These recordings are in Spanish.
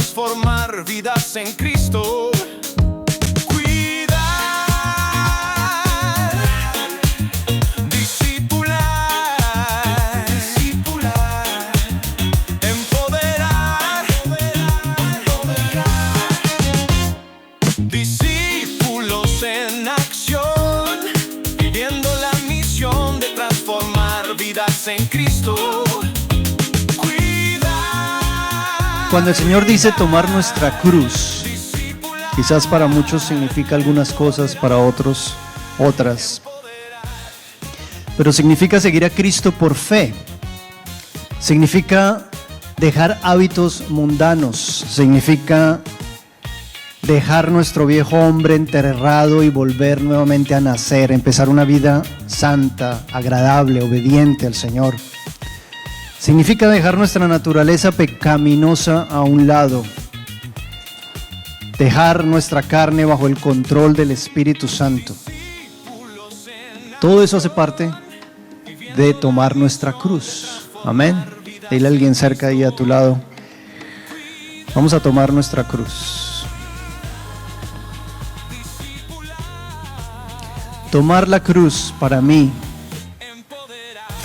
transformar vidas en Cristo. Discípulos en acción, viviendo la misión de transformar vidas en Cristo. Cuando el Señor dice tomar nuestra cruz, quizás para muchos significa algunas cosas, para otros otras, pero significa seguir a Cristo por fe, significa dejar hábitos mundanos, significa dejar nuestro viejo hombre enterrado y volver nuevamente a nacer, empezar una vida santa, agradable, obediente al Señor. Significa dejar nuestra naturaleza pecaminosa a un lado, dejar nuestra carne bajo el control del Espíritu Santo. Todo eso hace parte de tomar nuestra cruz. Amén. Dile a alguien cerca ahí a tu lado: vamos a tomar nuestra cruz. Tomar la cruz para mí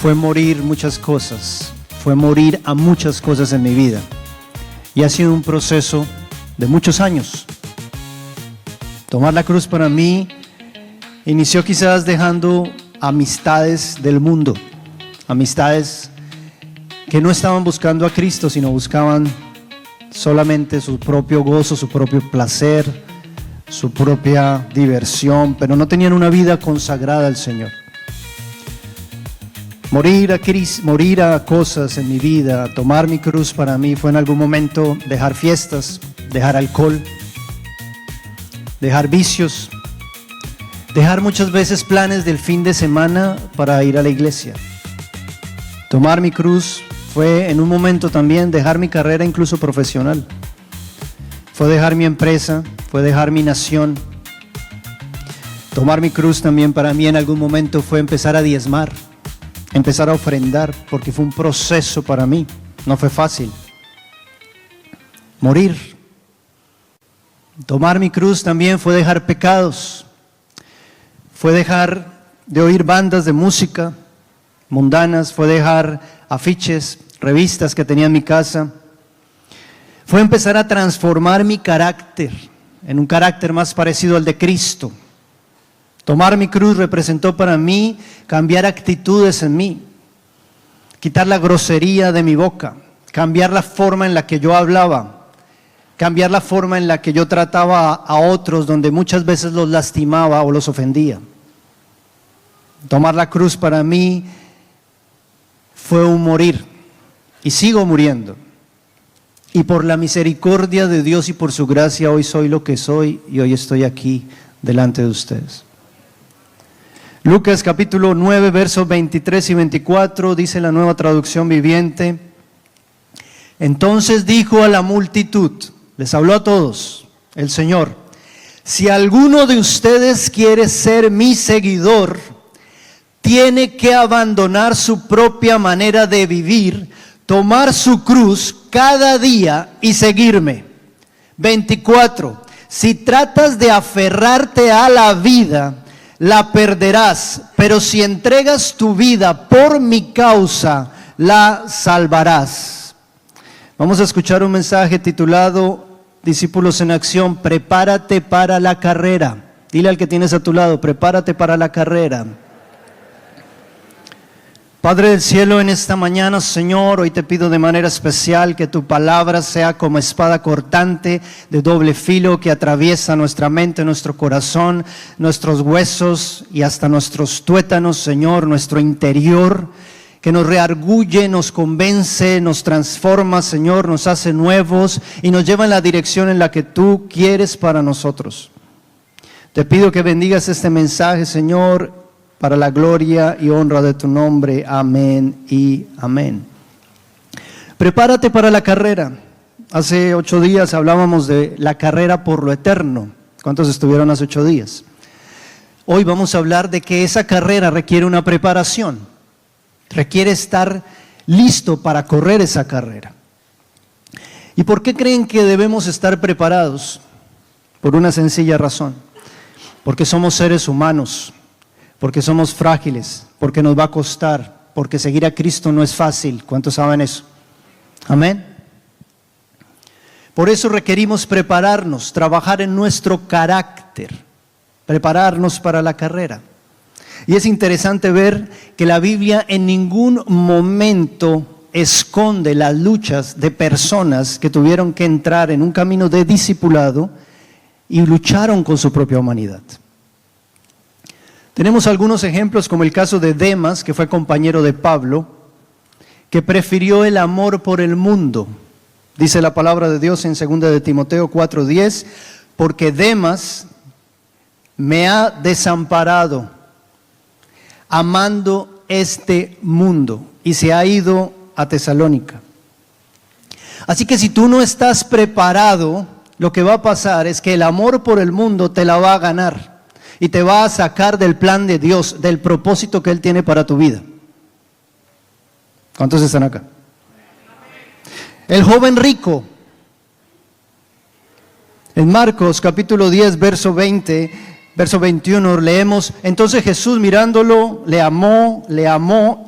fue morir muchas cosas, fue morir a muchas cosas en mi vida, y ha sido un proceso de muchos años. Tomar la cruz para mí inició quizás dejando amistades del mundo, amistades que no estaban buscando a Cristo, sino buscaban solamente su propio gozo, su propio placer, su propia diversión, pero no tenían una vida consagrada al Señor. Morir a cosas en mi vida, tomar mi cruz para mí fue en algún momento dejar fiestas, dejar alcohol, dejar vicios, dejar muchas veces planes del fin de semana para ir a la iglesia. Tomar mi cruz fue en un momento también dejar mi carrera incluso profesional. Fue dejar mi empresa, fue dejar mi nación. Tomar mi cruz también para mí en algún momento fue empezar a diezmar, empezar a ofrendar, porque fue un proceso para mí, no fue fácil. Morir. Tomar mi cruz también fue dejar pecados, fue dejar de oír bandas de música mundanas, fue dejar afiches, revistas que tenía en mi casa. Fue empezar a transformar mi carácter en un carácter más parecido al de Cristo. Tomar mi cruz representó para mí cambiar actitudes en mí, quitar la grosería de mi boca, cambiar la forma en la que yo hablaba, cambiar la forma en la que yo trataba a otros, donde muchas veces los lastimaba o los ofendía. Tomar la cruz para mí fue un morir, y sigo muriendo. Y por la misericordia de Dios y por su gracia hoy soy lo que soy y hoy estoy aquí delante de ustedes. Lucas capítulo 9 versos 23 y 24 dice la Nueva Traducción Viviente: entonces dijo a la multitud, les habló a todos el Señor: si alguno de ustedes quiere ser mi seguidor, tiene que abandonar su propia manera de vivir, tomar su cruz cada día y seguirme. 24. Si tratas de aferrarte a la vida, la perderás, pero si entregas tu vida por mi causa, la salvarás. Vamos a escuchar un mensaje titulado Discípulos en Acción. Prepárate para la carrera. Dile al que tienes a tu lado: prepárate para la carrera. Padre del cielo, en esta mañana, Señor, hoy te pido de manera especial que tu palabra sea como espada cortante de doble filo que atraviesa nuestra mente, nuestro corazón, nuestros huesos y hasta nuestros tuétanos, Señor, nuestro interior, que nos reargulle, nos convence, nos transforma, Señor, nos hace nuevos y nos lleva en la dirección en la que tú quieres para nosotros. Te pido que bendigas este mensaje, Señor, para la gloria y honra de tu nombre. Amén y amén. Prepárate para la carrera. Hace 8 días hablábamos de la carrera por lo eterno. ¿Cuántos estuvieron hace 8 días? Hoy vamos a hablar de que esa carrera requiere una preparación. Requiere estar listo para correr esa carrera. ¿Y por qué creen que debemos estar preparados? Por una sencilla razón. Porque somos seres humanos, porque somos frágiles, porque nos va a costar, porque seguir a Cristo no es fácil. ¿Cuántos saben eso? Amén. Por eso requerimos prepararnos, trabajar en nuestro carácter, prepararnos para la carrera. Y es interesante ver que la Biblia en ningún momento esconde las luchas de personas que tuvieron que entrar en un camino de discipulado y lucharon con su propia humanidad. Tenemos algunos ejemplos como el caso de Demas, que fue compañero de Pablo, que prefirió el amor por el mundo. Dice la palabra de Dios en 2 de Timoteo 4:10, porque Demas me ha desamparado, amando este mundo, y se ha ido a Tesalónica. Así que si tú no estás preparado, lo que va a pasar es que el amor por el mundo te la va a ganar y te va a sacar del plan de Dios, del propósito que Él tiene para tu vida. ¿Cuántos están acá? El joven rico. En Marcos capítulo 10, verso 20, verso 21, leemos: entonces Jesús mirándolo, le amó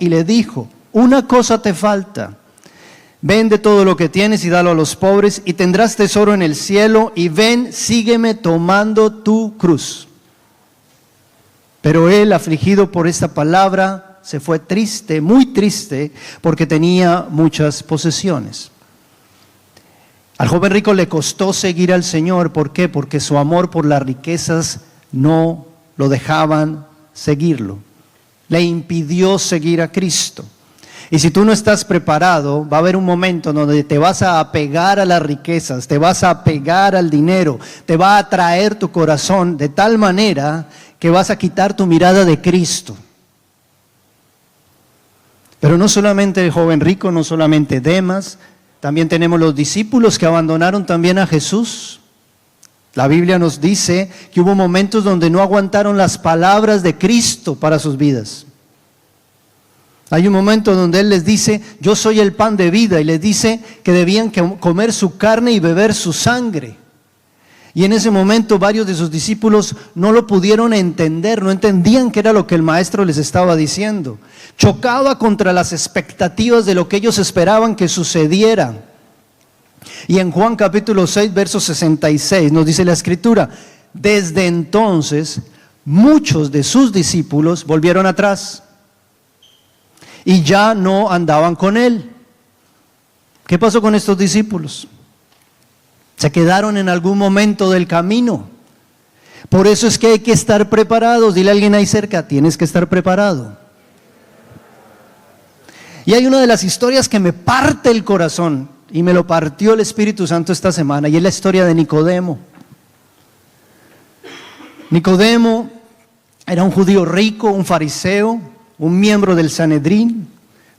y le dijo: una cosa te falta, vende todo lo que tienes y dalo a los pobres y tendrás tesoro en el cielo, y ven, sígueme tomando tu cruz. Pero él, afligido por esta palabra, se fue triste, muy triste, porque tenía muchas posesiones. Al joven rico le costó seguir al Señor. ¿Por qué? Porque su amor por las riquezas no lo dejaban seguirlo. Le impidió seguir a Cristo. Y si tú no estás preparado, va a haber un momento donde te vas a apegar a las riquezas, te vas a apegar al dinero, te va a atraer tu corazón de tal manera que vas a quitar tu mirada de Cristo. Pero no solamente el joven rico, no solamente Demas, también tenemos los discípulos que abandonaron también a Jesús. La Biblia nos dice que hubo momentos donde no aguantaron las palabras de Cristo para sus vidas. Hay un momento donde Él les dice: yo soy el pan de vida, y les dice que debían comer su carne y beber su sangre. Y en ese momento varios de sus discípulos no lo pudieron entender, no entendían qué era lo que el maestro les estaba diciendo. Chocaba contra las expectativas de lo que ellos esperaban que sucediera. Y en Juan capítulo 6, verso 66 nos dice la Escritura: desde entonces muchos de sus discípulos volvieron atrás y ya no andaban con Él. ¿Qué pasó con estos discípulos? Se quedaron en algún momento del camino. Por eso es que hay que estar preparados. Dile a alguien ahí cerca: tienes que estar preparado. Y hay una de las historias que me parte el corazón, y me lo partió el Espíritu Santo esta semana, y es la historia de Nicodemo. Nicodemo era un judío rico, un fariseo, un miembro del Sanedrín,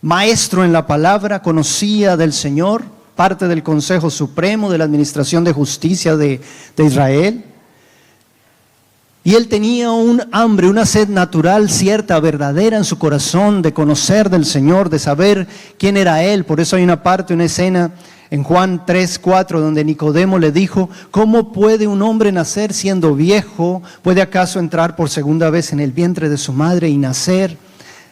maestro en la palabra, conocía del Señor, parte del Consejo Supremo de la Administración de Justicia de Israel. Y él tenía un hambre, una sed natural, cierta, verdadera en su corazón, de conocer del Señor, de saber quién era Él. Por eso hay una parte, una escena en Juan 3:4, donde Nicodemo le dijo: ¿cómo puede un hombre nacer siendo viejo? ¿Puede acaso entrar por segunda vez en el vientre de su madre y nacer?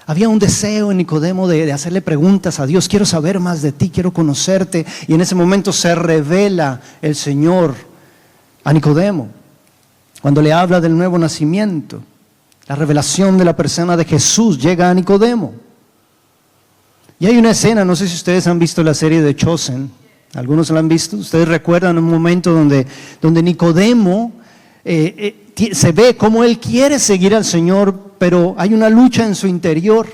Había un deseo en Nicodemo de hacerle preguntas a Dios: quiero saber más de ti, quiero conocerte. Y en ese momento se revela el Señor a Nicodemo, cuando le habla del nuevo nacimiento. La revelación de la persona de Jesús llega a Nicodemo. Y hay una escena, no sé si ustedes han visto la serie de Chosen, algunos la han visto. Ustedes recuerdan un momento donde Nicodemo se ve como él quiere seguir al Señor, pero hay una lucha en su interior.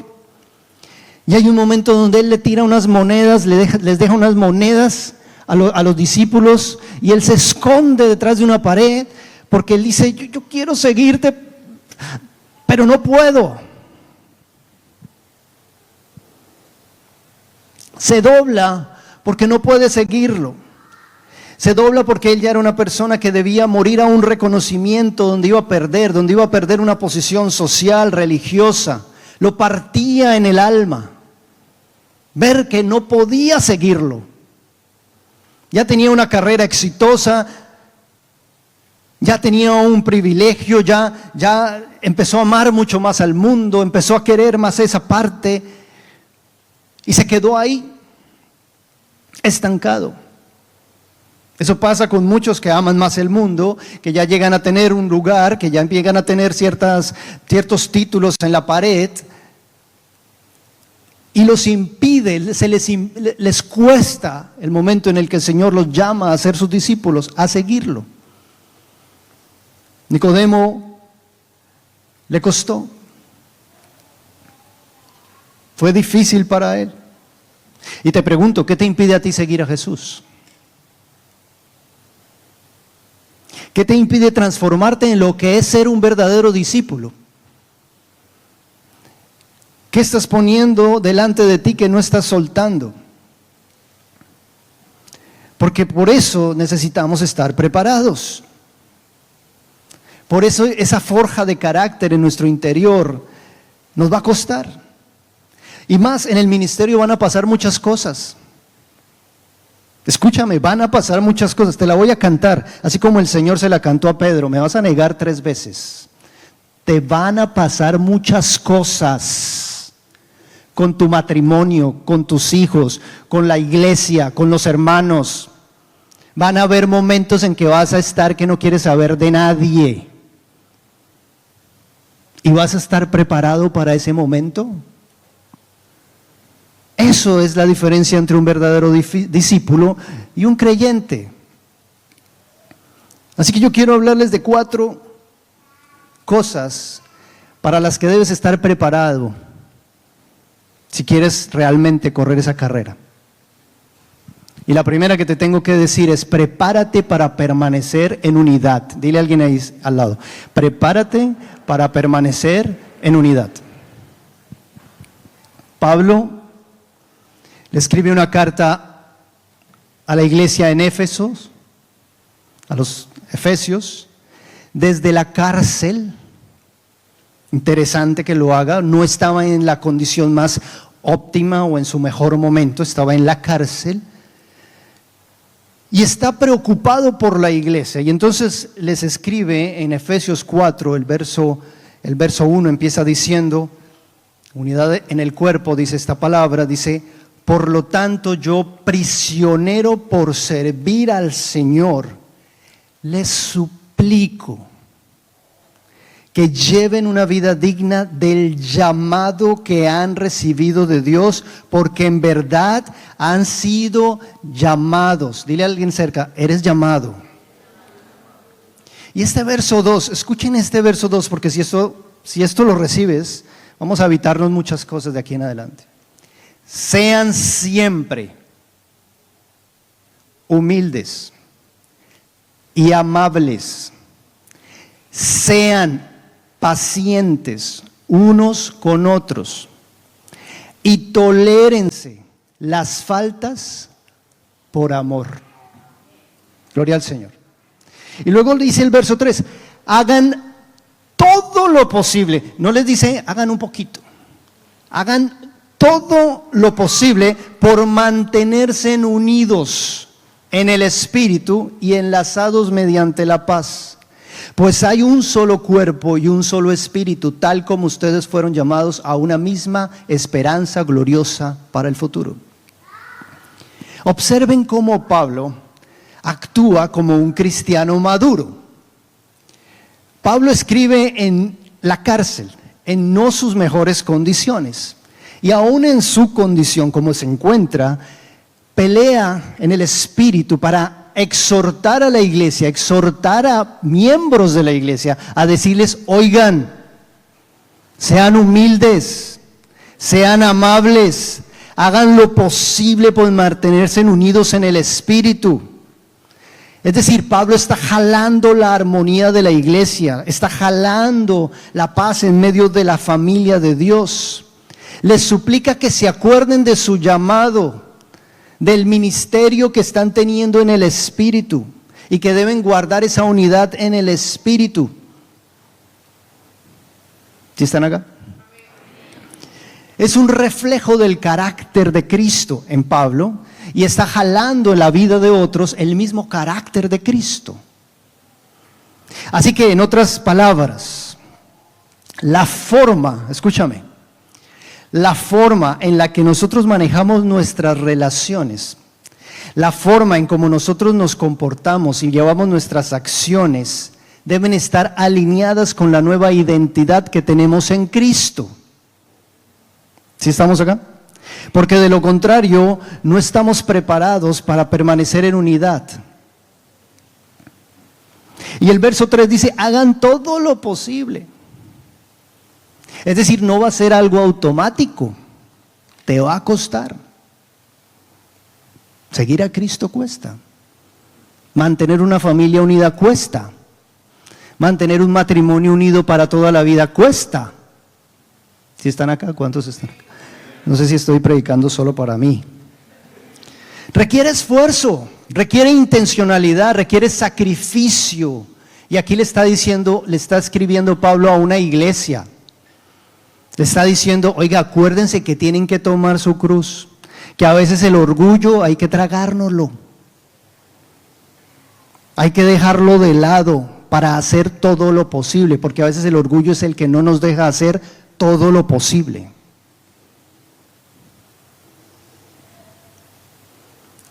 Y hay un momento donde él le tira unas monedas, les deja unas monedas a los discípulos, y él se esconde detrás de una pared, porque él dice: yo quiero seguirte, pero no puedo. Se dobla porque no puede seguirlo. Se dobla porque él ya era una persona que debía morir a un reconocimiento donde iba a perder una posición social, religiosa. Lo partía en el alma ver que no podía seguirlo. ya tenía una carrera exitosa, ya tenía un privilegio, ya empezó a amar mucho más al mundo, empezó a querer más esa parte y se quedó ahí, estancado. Eso pasa con muchos que aman más el mundo, que ya llegan a tener un lugar, que ya llegan a tener ciertos títulos en la pared y los impide, les cuesta el momento en el que el Señor los llama a ser sus discípulos, a seguirlo. Nicodemo le costó. Fue difícil para él. Y te pregunto, ¿qué te impide a ti seguir a Jesús? ¿Qué te impide transformarte en lo que es ser un verdadero discípulo? ¿Qué estás poniendo delante de ti que no estás soltando? Porque por eso necesitamos estar preparados. Por eso esa forja de carácter en nuestro interior nos va a costar. Y más en el ministerio van a pasar muchas cosas. Escúchame, van a pasar muchas cosas. Te la voy a cantar, así como el Señor se la cantó a Pedro. Me vas a negar 3 veces. Te van a pasar muchas cosas. Con tu matrimonio, con tus hijos, con la iglesia, con los hermanos. Van a haber momentos en que vas a estar que no quieres saber de nadie. ¿Y vas a estar preparado para ese momento? Eso es la diferencia entre un verdadero discípulo y un creyente. Así que yo quiero hablarles de 4 cosas para las que debes estar preparado si quieres realmente correr esa carrera. Y la primera que te tengo que decir es: prepárate para permanecer en unidad. Dile a alguien ahí al lado: prepárate para permanecer en unidad. Pablo le escribe una carta a la iglesia en Éfeso, a los efesios, desde la cárcel. Interesante que lo haga. No estaba en la condición más óptima o en su mejor momento, estaba en la cárcel. Y está preocupado por la iglesia. Y entonces les escribe en Efesios 4, el verso 1 empieza diciendo: unidad en el cuerpo, dice esta palabra, dice: por lo tanto yo, prisionero por servir al Señor, les suplico que lleven una vida digna del llamado que han recibido de Dios, porque en verdad han sido llamados. Dile a alguien cerca: eres llamado. Y este verso 2, escuchen este verso 2, porque si esto lo recibes, vamos a evitarnos muchas cosas de aquí en adelante. Sean siempre humildes y amables. Sean pacientes unos con otros y tolérense las faltas por amor. Gloria al Señor. Y luego dice el verso 3: hagan todo lo posible. No les dice hagan un poquito. Hagan todo lo posible por mantenerse unidos en el Espíritu y enlazados mediante la paz. Pues hay un solo cuerpo y un solo espíritu, tal como ustedes fueron llamados a una misma esperanza gloriosa para el futuro. Observen cómo Pablo actúa como un cristiano maduro. Pablo escribe en la cárcel, en no sus mejores condiciones. Y aún en su condición como se encuentra, pelea en el Espíritu para exhortar a la iglesia, exhortar a miembros de la iglesia a decirles: oigan, sean humildes, sean amables, hagan lo posible por mantenerse unidos en el Espíritu. Es decir, Pablo está jalando la armonía de la iglesia, está jalando la paz en medio de la familia de Dios. Les suplica que se acuerden de su llamado, del ministerio que están teniendo en el Espíritu y que deben guardar esa unidad en el Espíritu. ¿Sí están acá? Es un reflejo del carácter de Cristo en Pablo, y está jalando en la vida de otros el mismo carácter de Cristo. Así que, en otras palabras, la forma, escúchame, la forma en la que nosotros manejamos nuestras relaciones, la forma en cómo nosotros nos comportamos y llevamos nuestras acciones, deben estar alineadas con la nueva identidad que tenemos en Cristo. ¿Sí estamos acá? Porque de lo contrario, no estamos preparados para permanecer en unidad. Y el verso 3 dice, hagan todo lo posible. Es decir, no va a ser algo automático, te va a costar. Seguir a Cristo cuesta. Mantener una familia unida cuesta. Mantener un matrimonio unido para toda la vida cuesta. ¿Sí están acá? ¿Cuántos están acá? No sé si estoy predicando solo para mí. Requiere esfuerzo, requiere intencionalidad, requiere sacrificio. Y aquí le está diciendo, le está escribiendo Pablo a una iglesia. Le está diciendo, oiga, acuérdense que tienen que tomar su cruz, que a veces el orgullo hay que tragárnoslo. Hay que dejarlo de lado para hacer todo lo posible, porque a veces el orgullo es el que no nos deja hacer todo lo posible.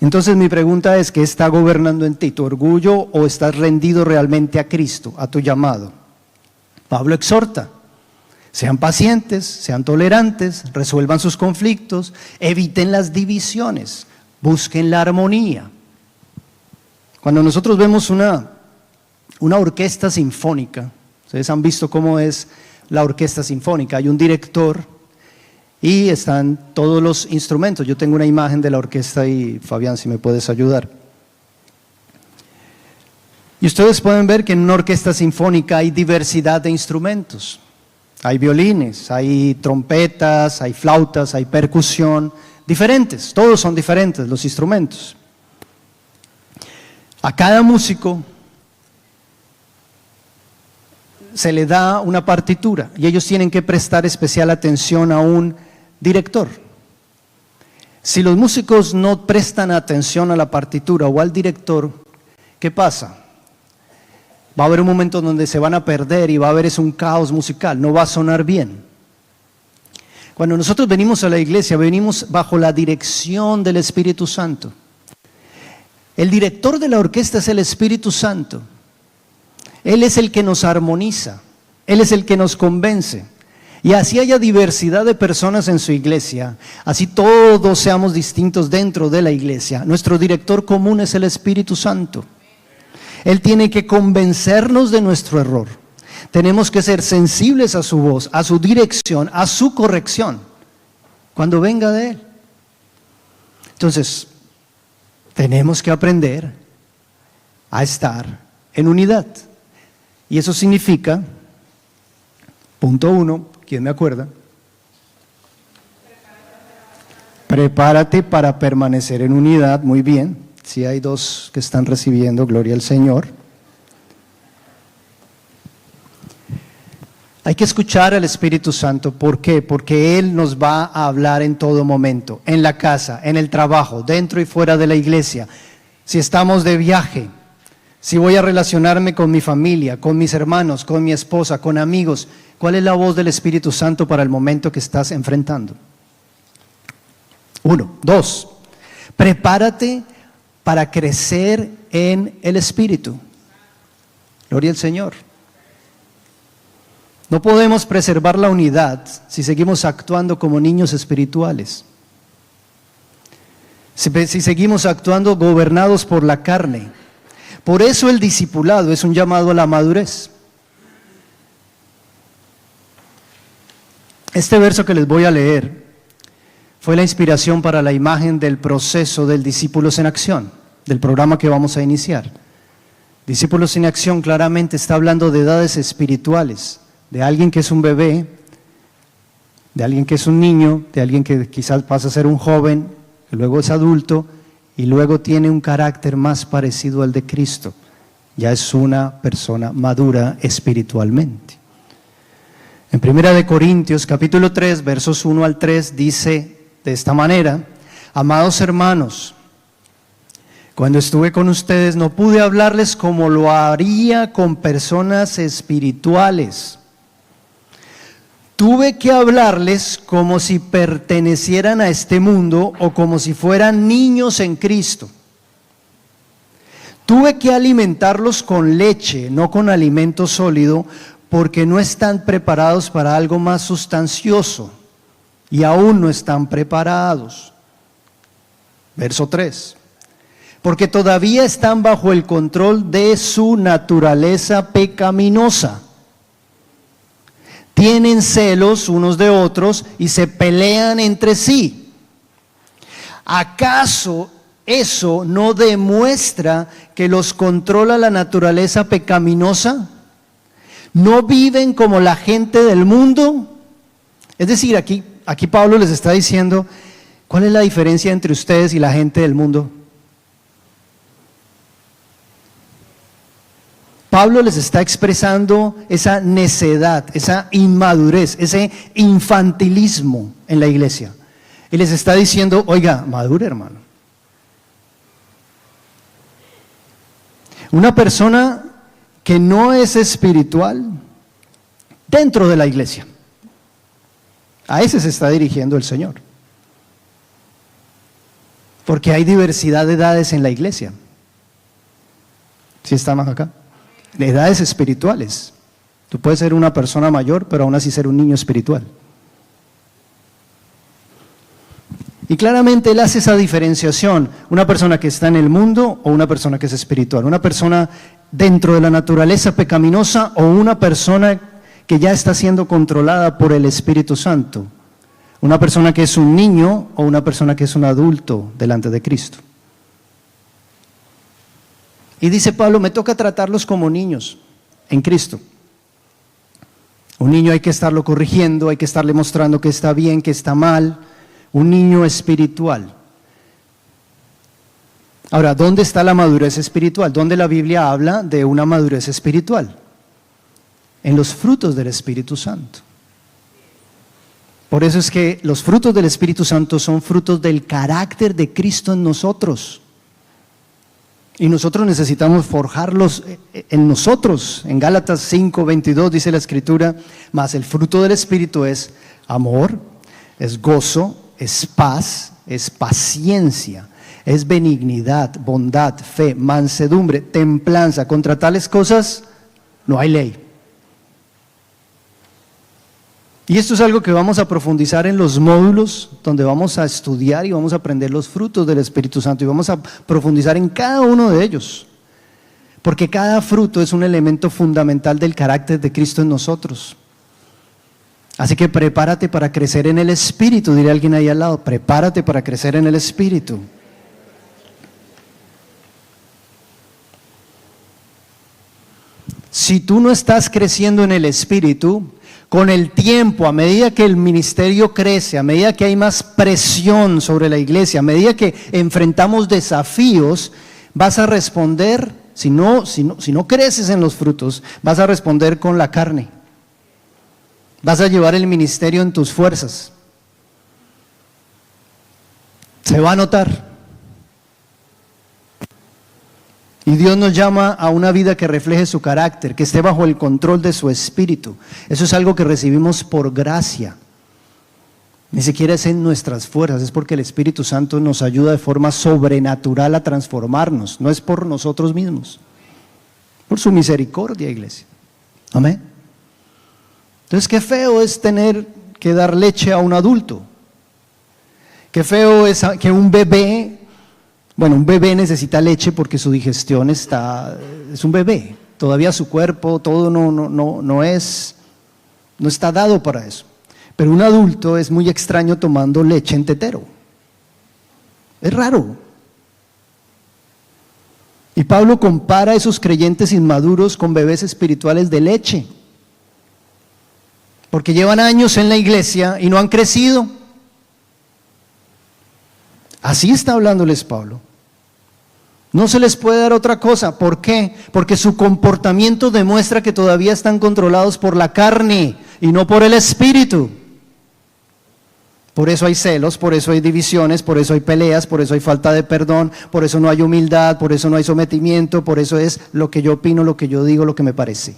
Entonces mi pregunta es, ¿qué está gobernando en ti? ¿Tu orgullo o estás rendido realmente a Cristo, a tu llamado? Pablo exhorta, sean pacientes, sean tolerantes, resuelvan sus conflictos, eviten las divisiones, busquen la armonía. Cuando nosotros vemos una orquesta sinfónica, ustedes han visto cómo es la orquesta sinfónica, hay un director y están todos los instrumentos. Yo tengo una imagen de la orquesta y Fabián, si me puedes ayudar. Y ustedes pueden ver que en una orquesta sinfónica hay diversidad de instrumentos. Hay violines, hay trompetas, hay flautas, hay percusión, diferentes, todos son diferentes los instrumentos. A cada músico se le da una partitura y ellos tienen que prestar especial atención a un director. Si los músicos no prestan atención a la partitura o al director, ¿qué pasa? Va a haber un momento donde se van a perder y va a haber un caos musical, no va a sonar bien. Cuando nosotros venimos a la iglesia, venimos bajo la dirección del Espíritu Santo. El director de la orquesta es el Espíritu Santo. Él es el que nos armoniza, Él es el que nos convence. Y así haya diversidad de personas en su iglesia, así todos seamos distintos dentro de la iglesia, nuestro director común es el Espíritu Santo. Él tiene que convencernos de nuestro error. Tenemos que ser sensibles a su voz, a su dirección, a su corrección, cuando venga de Él. Entonces, tenemos que aprender a estar en unidad. Y eso significa, punto 1, ¿quién me acuerda? Prepárate para permanecer en unidad, muy bien. Si hay dos que están recibiendo, gloria al Señor. Hay que escuchar al Espíritu Santo, ¿por qué? Porque Él nos va a hablar en todo momento, en la casa, en el trabajo, dentro y fuera de la iglesia. Si estamos de viaje, si voy a relacionarme con mi familia, con mis hermanos, con mi esposa, con amigos, ¿cuál es la voz del Espíritu Santo para el momento que estás enfrentando? 1. 2. Prepárate para crecer en el Espíritu. Gloria al Señor. No podemos preservar la unidad si seguimos actuando como niños espirituales. Si seguimos actuando gobernados por la carne. Por eso el discipulado es un llamado a la madurez. Este verso que les voy a leer fue la inspiración para la imagen del proceso del Discípulos en Acción, del programa que vamos a iniciar. Discípulos en Acción claramente está hablando de edades espirituales, de alguien que es un bebé, de alguien que es un niño, de alguien que quizás pasa a ser un joven, que luego es adulto y luego tiene un carácter más parecido al de Cristo. Ya es una persona madura espiritualmente. En 1 Corintios capítulo 3, versos 1 al 3 dice de esta manera: amados hermanos, Cuando estuve con ustedes no pude hablarles como lo haría con personas espirituales. Tuve que hablarles como si pertenecieran a este mundo o como si fueran niños en Cristo. Tuve que alimentarlos con leche, no con alimento sólido, porque no están preparados para algo más sustancioso y aún no están preparados. Verso 3. Porque todavía están bajo el control de su naturaleza pecaminosa. Tienen celos unos de otros y se pelean entre sí. ¿Acaso eso no demuestra que los controla la naturaleza pecaminosa? ¿No viven como la gente del mundo? Es decir, aquí Pablo les está diciendo, ¿cuál es la diferencia entre ustedes y la gente del mundo? Pablo les está expresando esa necedad, esa inmadurez, ese infantilismo en la iglesia. Y les está diciendo, oiga, madure, hermano. Una persona que no es espiritual dentro de la iglesia, a ese se está dirigiendo el Señor. Porque hay diversidad de edades en la iglesia. ¿Sí estamos acá? De edades espirituales. Tú puedes ser una persona mayor, pero aún así ser un niño espiritual. Y claramente él hace esa diferenciación, una persona que está en el mundo o una persona que es espiritual, una persona dentro de la naturaleza pecaminosa o una persona que ya está siendo controlada por el Espíritu Santo, una persona que es un niño o una persona que es un adulto delante de Cristo. Y dice Pablo, me toca tratarlos como niños en Cristo. Un niño hay que estarlo corrigiendo, hay que estarle mostrando que está bien, que está mal. Un niño espiritual. Ahora, ¿dónde está la madurez espiritual? ¿Dónde la Biblia habla de una madurez espiritual? En los frutos del Espíritu Santo. Por eso es que los frutos del Espíritu Santo son frutos del carácter de Cristo en nosotros. Y nosotros necesitamos forjarlos en nosotros. En Gálatas 5:22 dice la Escritura, mas el fruto del Espíritu es amor, es gozo, es paz, es paciencia, es benignidad, bondad, fe, mansedumbre, templanza. Contra tales cosas no hay ley. Y esto es algo que vamos a profundizar en los módulos, donde vamos a estudiar y vamos a aprender los frutos del Espíritu Santo y vamos a profundizar en cada uno de ellos. Porque cada fruto es un elemento fundamental del carácter de Cristo en nosotros. Así que prepárate para crecer en el Espíritu, diré alguien ahí al lado, prepárate para crecer en el Espíritu. Si tú no estás creciendo en el Espíritu, con el tiempo, a medida que el ministerio crece, a medida que hay más presión sobre la iglesia, a medida que enfrentamos desafíos, vas a responder, si no creces en los frutos, vas a responder con la carne. Vas a llevar el ministerio en tus fuerzas. Se va a notar. Y Dios nos llama a una vida que refleje su carácter, que esté bajo el control de su Espíritu. Eso es algo que recibimos por gracia. Ni siquiera es en nuestras fuerzas, es porque el Espíritu Santo nos ayuda de forma sobrenatural a transformarnos. No es por nosotros mismos, por su misericordia, iglesia. Amén. Entonces, qué feo es tener que dar leche a un adulto. Qué feo es que un bebé necesita leche porque su digestión es un bebé. Todavía su cuerpo, todo no está dado para eso. Pero un adulto es muy extraño tomando leche en tetero. Es raro. Y Pablo compara a esos creyentes inmaduros con bebés espirituales de leche. Porque llevan años en la iglesia y no han crecido. Así está hablándoles Pablo. No se les puede dar otra cosa. ¿Por qué? Porque su comportamiento demuestra que todavía están controlados por la carne y no por el Espíritu. Por eso hay celos, por eso hay divisiones, por eso hay peleas, por eso hay falta de perdón, por eso no hay humildad, por eso no hay sometimiento, por eso es lo que yo opino, lo que yo digo, lo que me parece.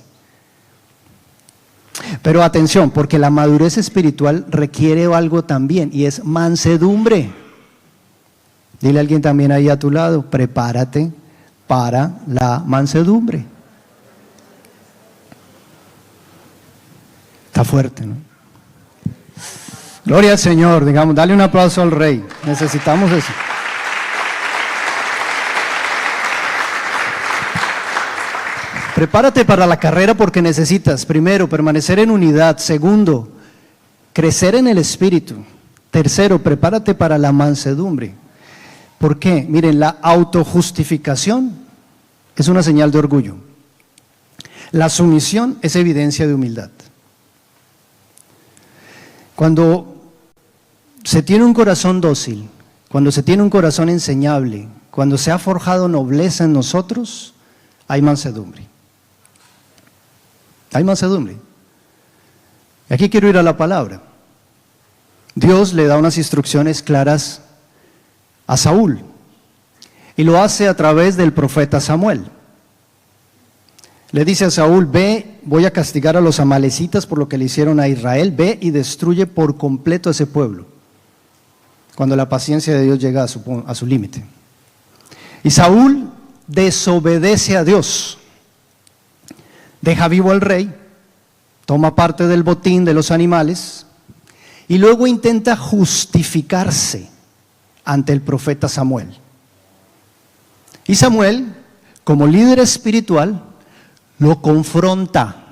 Pero atención, porque la madurez espiritual requiere algo también, y es mansedumbre. Dile a alguien también ahí a tu lado, prepárate para la mansedumbre. Está fuerte, ¿no? Gloria al Señor, digamos, dale un aplauso al Rey. Necesitamos eso. Prepárate para la carrera porque necesitas, primero, permanecer en unidad. Segundo, crecer en el Espíritu. Tercero, prepárate para la mansedumbre. ¿Por qué? Miren, la autojustificación es una señal de orgullo. La sumisión es evidencia de humildad. Cuando se tiene un corazón dócil, cuando se tiene un corazón enseñable, cuando se ha forjado nobleza en nosotros, hay mansedumbre. Hay mansedumbre. Y aquí quiero ir a la palabra. Dios le da unas instrucciones claras a Saúl y lo hace a través del profeta Samuel. Le dice a Saúl, ve, voy a castigar a los amalecitas por lo que le hicieron a Israel, ve y destruye por completo a ese pueblo. Cuando la paciencia de Dios llega a su límite. Y Saúl desobedece a Dios, deja vivo al rey, toma parte del botín de los animales y luego intenta justificarse ante el profeta Samuel. Y Samuel, como líder espiritual, lo confronta,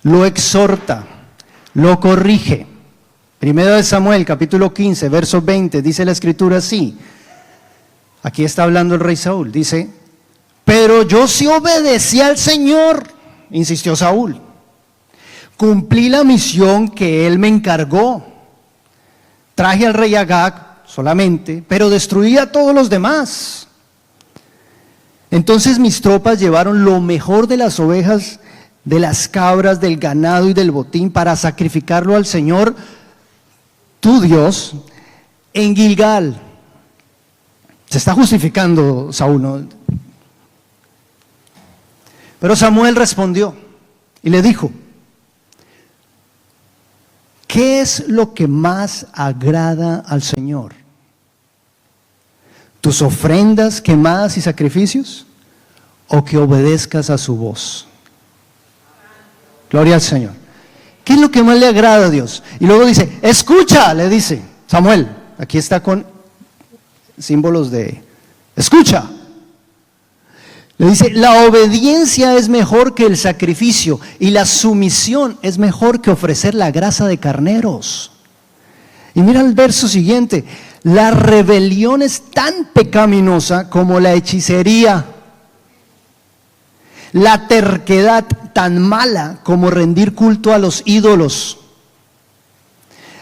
lo exhorta, lo corrige. Primero de Samuel, capítulo 15, verso 20, dice la escritura así. Aquí está hablando el rey Saúl, dice, pero yo sí obedecí al Señor, insistió Saúl. Cumplí la misión que él me encargó. Traje al rey Agag solamente, pero destruí a todos los demás. Entonces mis tropas llevaron lo mejor de las ovejas, de las cabras, del ganado y del botín para sacrificarlo al Señor, tu Dios, en Gilgal. Se está justificando Saúl, ¿no? Pero Samuel respondió y le dijo, ¿qué es lo que más agrada al Señor? ¿Tus ofrendas quemadas y sacrificios? ¿O que obedezcas a su voz? Gloria al Señor. ¿Qué es lo que más le agrada a Dios? Y luego dice, escucha, le dice Samuel. Aquí está con símbolos de escucha. Le dice, la obediencia es mejor que el sacrificio y la sumisión es mejor que ofrecer la grasa de carneros. Y mira el verso siguiente, la rebelión es tan pecaminosa como la hechicería, la terquedad tan mala como rendir culto a los ídolos.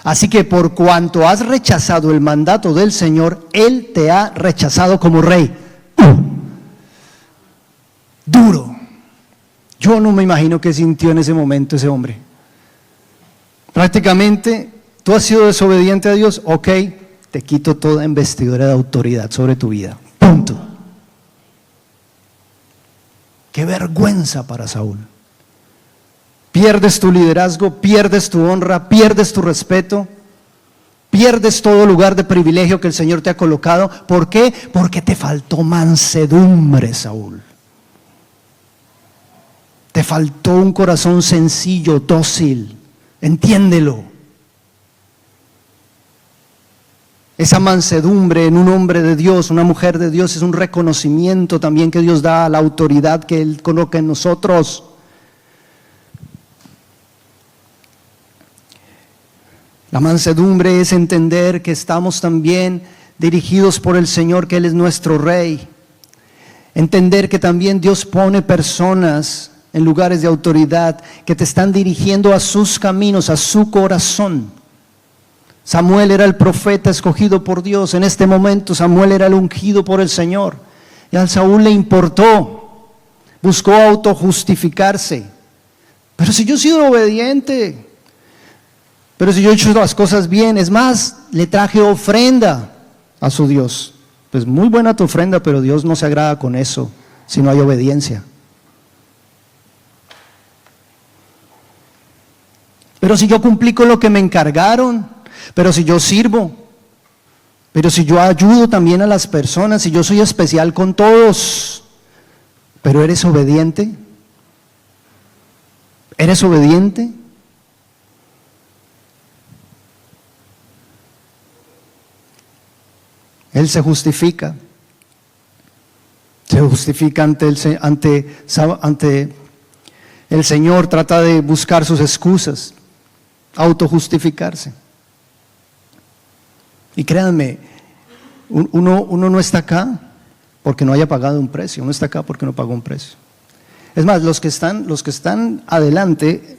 Así que por cuanto has rechazado el mandato del Señor, Él te ha rechazado como rey. Duro. Yo no me imagino qué sintió en ese momento ese hombre. Prácticamente, tú has sido desobediente a Dios, ok, te quito toda investidura de autoridad sobre tu vida. Punto. Qué vergüenza para Saúl. Pierdes tu liderazgo, pierdes tu honra, pierdes tu respeto, pierdes todo lugar de privilegio que el Señor te ha colocado. ¿Por qué? Porque te faltó mansedumbre, Saúl. Te faltó un corazón sencillo, dócil. Entiéndelo. Esa mansedumbre en un hombre de Dios, una mujer de Dios, es un reconocimiento también que Dios da a la autoridad que Él coloca en nosotros. La mansedumbre es entender que estamos también dirigidos por el Señor, que Él es nuestro Rey. Entender que también Dios pone personas en lugares de autoridad que te están dirigiendo a sus caminos, a su corazón. Samuel era el profeta escogido por Dios. En este momento Samuel era el ungido por el Señor. Y a Saúl le importó, buscó autojustificarse. Pero si yo he sido obediente, Pero si yo he hecho las cosas bien, es más, le traje ofrenda a su Dios. Pues muy buena tu ofrenda, pero Dios no se agrada con eso si no hay obediencia. Pero si yo cumplí con lo que me encargaron, pero si yo sirvo, pero si yo ayudo también a las personas, si yo soy especial con todos, pero ¿eres obediente? ¿Eres obediente? Él se justifica ante el Señor, trata de buscar sus excusas, autojustificarse. Y créanme, uno no está acá porque no haya pagado un precio, uno está acá porque no pagó un precio. Es más, los que están adelante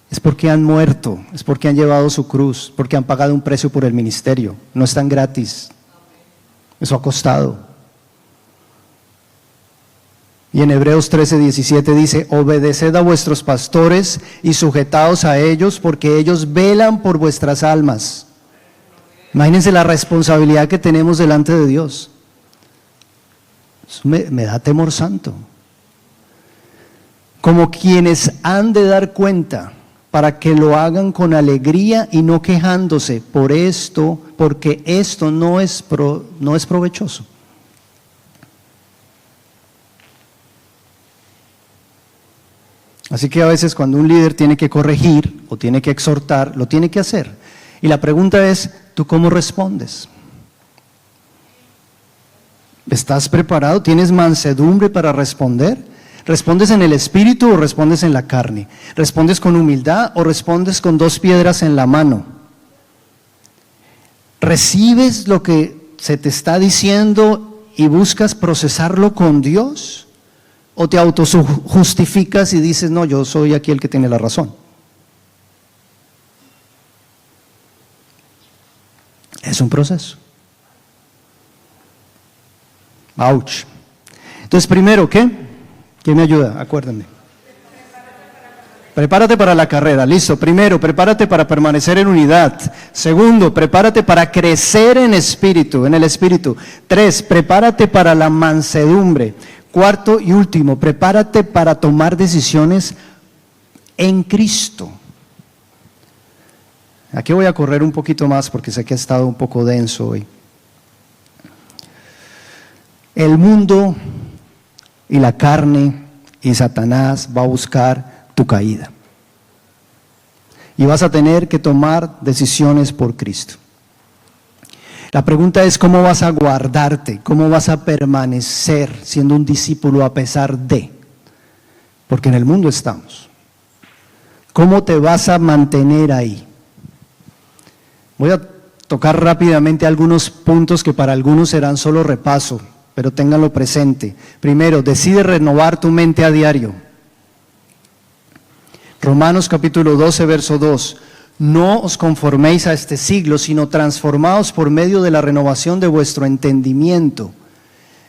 es porque han muerto, es porque han llevado su cruz, porque han pagado un precio por el ministerio, no están gratis. Eso ha costado. Y en Hebreos 13:17 dice: obedeced a vuestros pastores y sujetaos a ellos, porque ellos velan por vuestras almas. Imagínense la responsabilidad que tenemos delante de Dios. Eso me da temor santo. Como quienes han de dar cuenta, para que lo hagan con alegría y no quejándose por esto, porque esto no es provechoso. Así que a veces cuando un líder tiene que corregir o tiene que exhortar, lo tiene que hacer. Y la pregunta es, ¿tú cómo respondes? ¿Estás preparado? ¿Tienes mansedumbre para responder? ¿Respondes en el espíritu o respondes en la carne? ¿Respondes con humildad o respondes con 2 piedras en la mano? ¿Recibes lo que se te está diciendo y buscas procesarlo con Dios? ¿O te autojustificas y dices, no, yo soy aquí el que tiene la razón? Es un proceso. Ouch. Entonces, primero, ¿qué? ¿Quién me ayuda? Acuérdenme. Prepárate para la carrera, listo. Primero, prepárate para permanecer en unidad. Segundo, prepárate para crecer en el espíritu. 3, prepárate para la mansedumbre. 4 y último, prepárate para tomar decisiones en Cristo. Aquí voy a correr un poquito más porque sé que ha estado un poco denso hoy. El mundo y la carne y Satanás va a buscar tu caída. Y vas a tener que tomar decisiones por Cristo. La pregunta es, ¿cómo vas a guardarte? ¿Cómo vas a permanecer siendo un discípulo a pesar de? Porque en el mundo estamos. ¿Cómo te vas a mantener ahí? Voy a tocar rápidamente algunos puntos que para algunos serán solo repaso, pero ténganlo presente. Primero, decide renovar tu mente a diario. Romanos capítulo 12, verso 2. No os conforméis a este siglo, sino transformaos por medio de la renovación de vuestro entendimiento.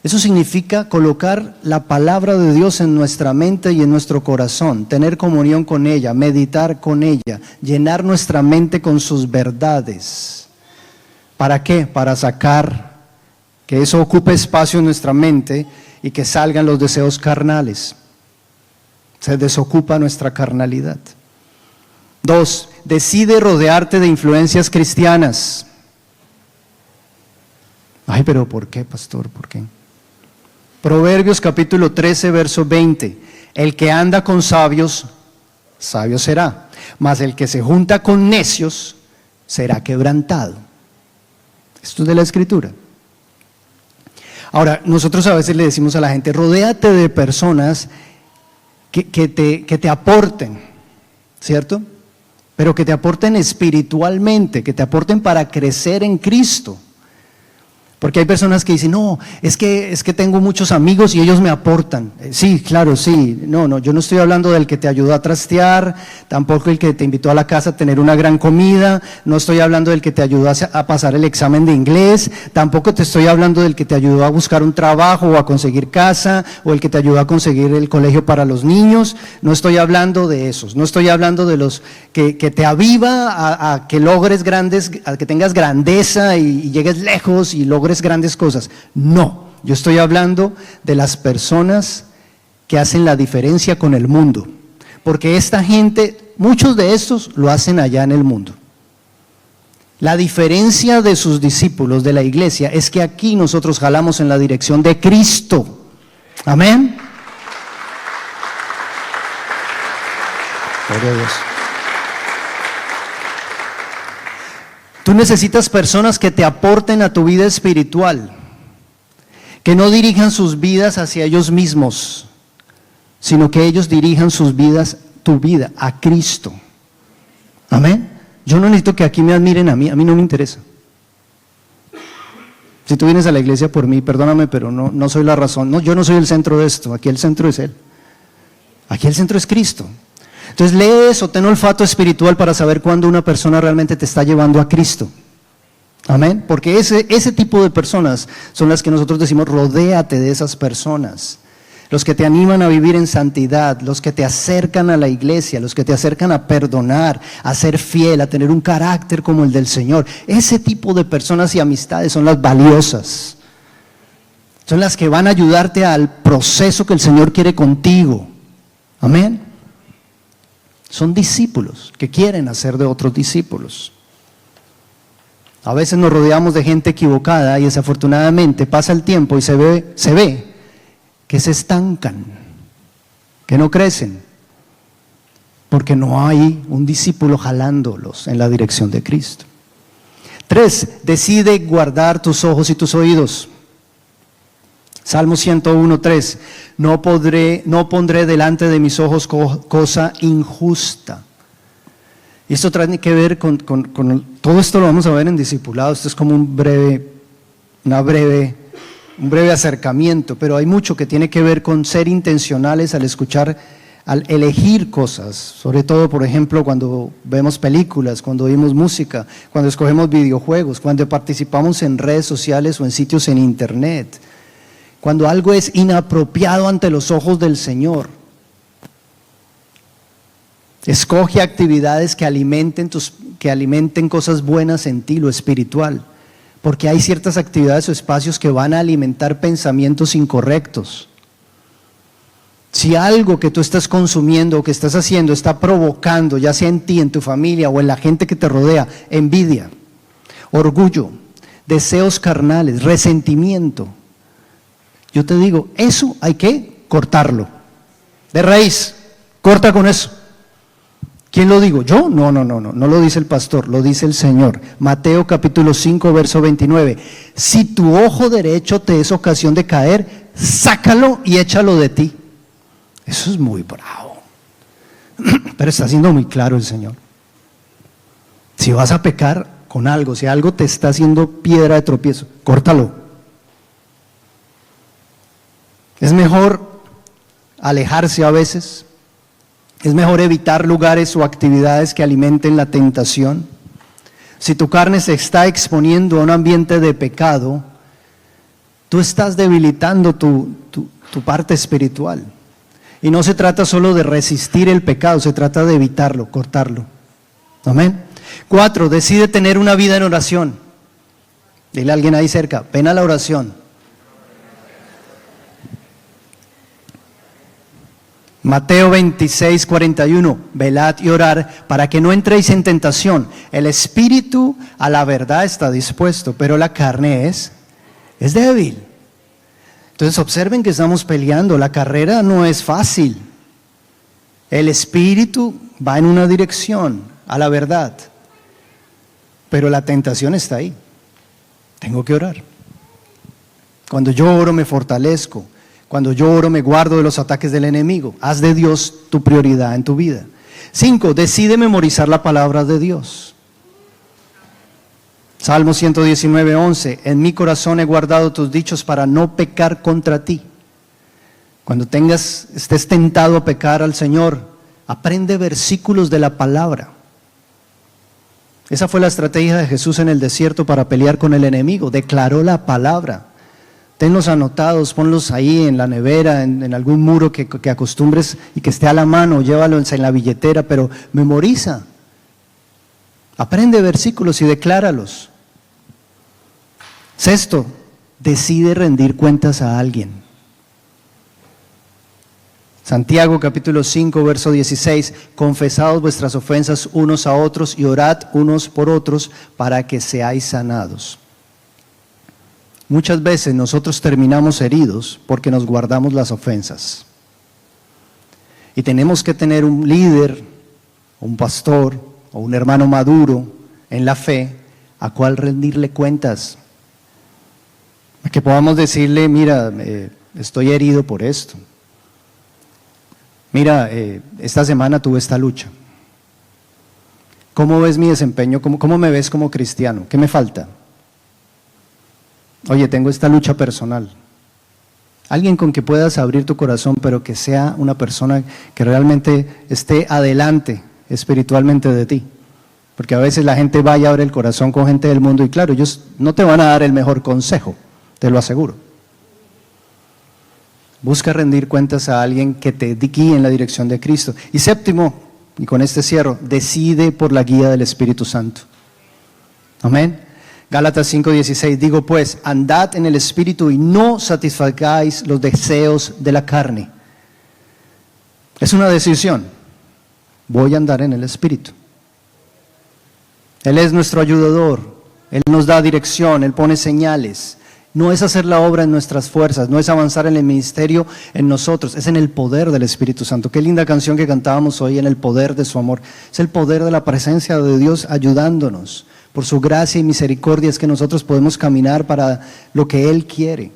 Eso significa colocar la palabra de Dios en nuestra mente y en nuestro corazón, tener comunión con ella, meditar con ella, llenar nuestra mente con sus verdades. ¿Para qué? Para sacar que eso ocupe espacio en nuestra mente y que salgan los deseos carnales. Se desocupa nuestra carnalidad. 2, decide rodearte de influencias cristianas. Ay, pero ¿por qué, pastor? ¿Por qué? Proverbios capítulo 13, verso 20. El que anda con sabios, sabio será, mas el que se junta con necios será quebrantado. Esto es de la Escritura. Ahora, nosotros a veces le decimos a la gente, rodéate de personas que te aporten, ¿cierto? Pero que te aporten espiritualmente, que te aporten para crecer en Cristo. Porque hay personas que dicen, no, es que tengo muchos amigos y ellos me aportan. Sí, claro, sí. No, yo no estoy hablando del que te ayudó a trastear, tampoco el que te invitó a la casa a tener una gran comida, no estoy hablando del que te ayudó a pasar el examen de inglés, tampoco te estoy hablando del que te ayudó a buscar un trabajo o a conseguir casa, o el que te ayudó a conseguir el colegio para los niños. No estoy hablando de esos, no estoy hablando de los que te aviva a que logres grandes, a que tengas grandeza y llegues lejos y logres grandes cosas. No, yo estoy hablando de las personas que hacen la diferencia con el mundo, porque esta gente, muchos de estos lo hacen allá en el mundo. La diferencia de sus discípulos de la iglesia es que aquí nosotros jalamos en la dirección de Cristo. Amén. Gloria a Dios. Tú necesitas personas que te aporten a tu vida espiritual, que no dirijan sus vidas hacia ellos mismos, sino que ellos dirijan sus vidas, tu vida, a Cristo. Amén. Yo no necesito que aquí me admiren a mí no me interesa. Si tú vienes a la iglesia por mí, perdóname, pero no soy la razón. No, yo no soy el centro de esto, aquí el centro es Él. Aquí el centro es Cristo. Entonces lee eso, ten olfato espiritual para saber cuándo una persona realmente te está llevando a Cristo. Amén. Porque ese tipo de personas son las que nosotros decimos, rodéate de esas personas. Los que te animan a vivir en santidad, los que te acercan a la iglesia, los que te acercan a perdonar, a ser fiel, a tener un carácter como el del Señor. Ese tipo de personas y amistades son las valiosas. Son las que van a ayudarte al proceso que el Señor quiere contigo. Amén. Son discípulos que quieren hacer de otros discípulos. A veces nos rodeamos de gente equivocada y desafortunadamente pasa el tiempo y se ve que se estancan, que no crecen, porque no hay un discípulo jalándolos en la dirección de Cristo. 3, decide guardar tus ojos y tus oídos. Salmo 101:3, no pondré delante de mis ojos cosa injusta. Y esto tiene que ver con todo esto lo vamos a ver en discipulado. Esto es como un breve acercamiento, pero hay mucho que tiene que ver con ser intencionales al escuchar, al elegir cosas, sobre todo, por ejemplo, cuando vemos películas, cuando oímos música, cuando escogemos videojuegos, cuando participamos en redes sociales o en sitios en internet. Cuando algo es inapropiado ante los ojos del Señor, escoge actividades que alimenten cosas buenas en ti, lo espiritual, porque hay ciertas actividades o espacios que van a alimentar pensamientos incorrectos. Si algo que tú estás consumiendo o que estás haciendo está provocando, ya sea en ti, en tu familia o en la gente que te rodea, envidia, orgullo, deseos carnales, resentimiento, yo te digo, eso hay que cortarlo, de raíz, corta con eso. ¿Quién lo digo? ¿Yo? No lo dice el pastor, lo dice el Señor. Mateo capítulo 5, verso 29. Si tu ojo derecho te es ocasión de caer, sácalo y échalo de ti. Eso es muy bravo, pero está siendo muy claro el Señor. Si vas a pecar con algo, si algo te está haciendo piedra de tropiezo, córtalo. Es mejor alejarse a veces, es mejor evitar lugares o actividades que alimenten la tentación. Si tu carne se está exponiendo a un ambiente de pecado, tú estás debilitando tu parte espiritual. Y no se trata solo de resistir el pecado, se trata de evitarlo, cortarlo. Amén. 4, decide tener una vida en oración. Dile a alguien ahí cerca, ven a la oración. Mateo 26:41, velad y orar para que no entréis en tentación. El espíritu a la verdad está dispuesto, pero la carne es débil. Entonces observen que estamos peleando, la carrera no es fácil. El espíritu va en una dirección, a la verdad, pero la tentación está ahí. Tengo que orar. Cuando yo oro me fortalezco. Cuando yo oro me guardo de los ataques del enemigo. Haz de Dios tu prioridad en tu vida. 5, decide memorizar la palabra de Dios. Salmo 119:11, en mi corazón he guardado tus dichos para no pecar contra ti. Cuando estés tentado a pecar al Señor, aprende versículos de la palabra. Esa fue la estrategia de Jesús en el desierto para pelear con el enemigo. Declaró la palabra. Tenlos anotados, ponlos ahí en la nevera, en algún muro que acostumbres y que esté a la mano, llévalo en la billetera, pero memoriza. Aprende versículos y decláralos. Sexto, decide rendir cuentas a alguien. Santiago capítulo 5, verso 16, confesaos vuestras ofensas unos a otros y orad unos por otros para que seáis sanados. Muchas veces nosotros terminamos heridos porque nos guardamos las ofensas. Y tenemos que tener un líder, un pastor o un hermano maduro en la fe a cual rendirle cuentas. Que podamos decirle, mira, estoy herido por esto. Mira, esta semana tuve esta lucha. ¿Cómo ves mi desempeño? ¿Cómo me ves como cristiano? ¿Qué me falta? Oye, tengo esta lucha personal. Alguien con que puedas abrir tu corazón, pero que sea una persona que realmente esté adelante espiritualmente de ti. Porque a veces la gente va y abre el corazón con gente del mundo y claro, ellos no te van a dar el mejor consejo, te lo aseguro. Busca rendir cuentas a alguien que te guíe en la dirección de Cristo. Y séptimo, y con este cierro, decide por la guía del Espíritu Santo. Amén. Gálatas 5:16, digo pues, andad en el Espíritu y no satisfagáis los deseos de la carne. Es una decisión. Voy a andar en el Espíritu. Él es nuestro ayudador. Él nos da dirección, Él pone señales. No es hacer la obra en nuestras fuerzas, no es avanzar en el ministerio en nosotros, es en el poder del Espíritu Santo. Qué linda canción que cantábamos hoy, en el poder de su amor. Es el poder de la presencia de Dios ayudándonos. Por su gracia y misericordia es que nosotros podemos caminar para lo que Él quiere.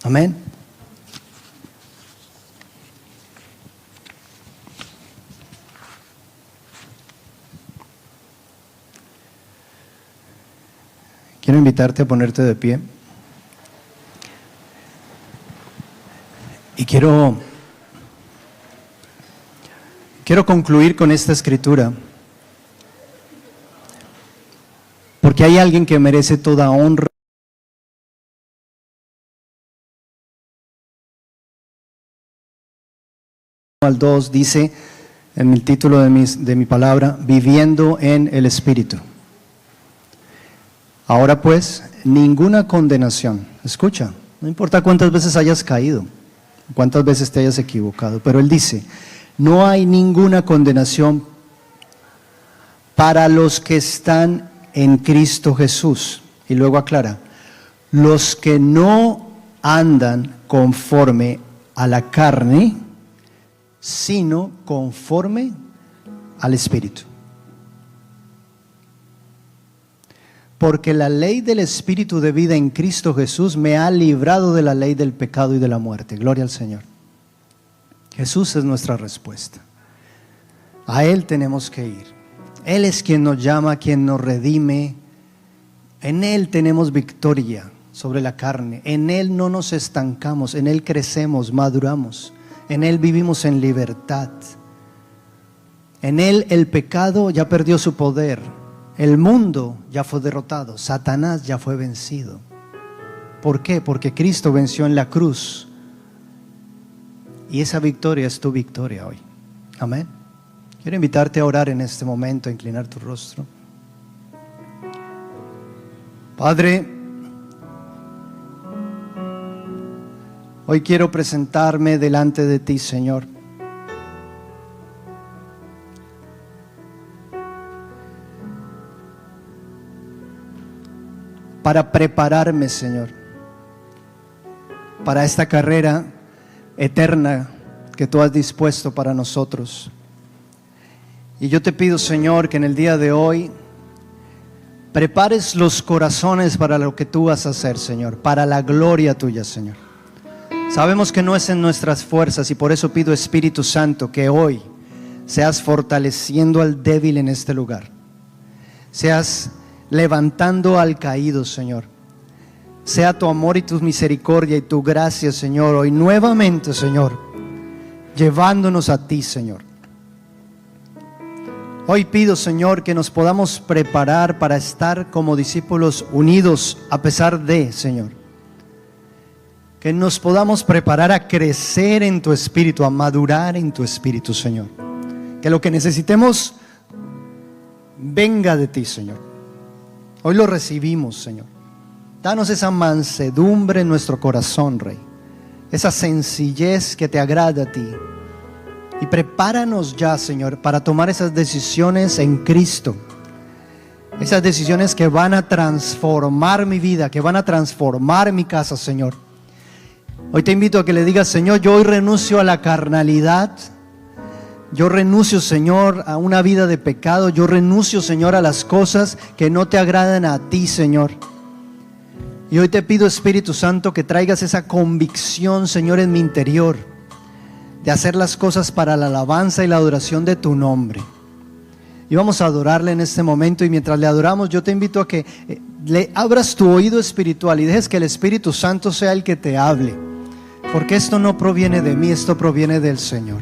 Amén. Quiero invitarte a ponerte de pie. Y quiero concluir con esta escritura. Porque hay alguien que merece toda honra. Al 2 dice en el título de mi palabra, viviendo en el Espíritu. Ahora pues, ninguna condenación. Escucha, no importa cuántas veces hayas caído, cuántas veces te hayas equivocado, pero él dice, no hay ninguna condenación para los que están en Cristo Jesús. Y luego aclara, los que no andan conforme a la carne, sino conforme al Espíritu. Porque la ley del Espíritu de vida en Cristo Jesús me ha librado de la ley del pecado y de la muerte. Gloria al Señor. Jesús es nuestra respuesta. A Él tenemos que ir. Él es quien nos llama, quien nos redime. En Él tenemos victoria sobre la carne. En Él no nos estancamos, en Él crecemos, maduramos. En Él vivimos en libertad. En Él el pecado ya perdió su poder. El mundo ya fue derrotado. Satanás ya fue vencido. ¿Por qué? Porque Cristo venció en la cruz. Y esa victoria es tu victoria hoy. Amén. Quiero invitarte a orar en este momento, a inclinar tu rostro. Padre, hoy quiero presentarme delante de ti, Señor. Para prepararme, Señor, para esta carrera eterna que tú has dispuesto para nosotros. Y yo te pido, Señor, que en el día de hoy prepares los corazones para lo que tú vas a hacer, Señor, para la gloria tuya, Señor. Sabemos que no es en nuestras fuerzas y por eso pido, Espíritu Santo, que hoy seas fortaleciendo al débil en este lugar. Seas levantando al caído, Señor. Sea tu amor y tu misericordia y tu gracia, Señor, hoy nuevamente, Señor, llevándonos a ti, Señor. Hoy pido, Señor, que nos podamos preparar para estar como discípulos unidos a pesar de, Señor. Que nos podamos preparar a crecer en tu espíritu, a madurar en tu espíritu, Señor. Que lo que necesitemos venga de ti, Señor. Hoy lo recibimos, Señor. Danos esa mansedumbre en nuestro corazón, Rey. Esa sencillez que te agrada a ti. Y prepáranos ya, Señor, para tomar esas decisiones en Cristo. Esas decisiones que van a transformar mi vida, que van a transformar mi casa, Señor. Hoy te invito a que le digas: Señor, yo hoy renuncio a la carnalidad. Yo renuncio, Señor, a una vida de pecado. Yo renuncio, Señor, a las cosas que no te agradan a ti, Señor. Y hoy te pido, Espíritu Santo, que traigas esa convicción, Señor, en mi interior, de hacer las cosas para la alabanza y la adoración de tu nombre. Y vamos a adorarle en este momento, y mientras le adoramos, yo te invito a que le abras tu oído espiritual y dejes que el Espíritu Santo sea el que te hable, porque esto no proviene de mí, esto proviene del Señor.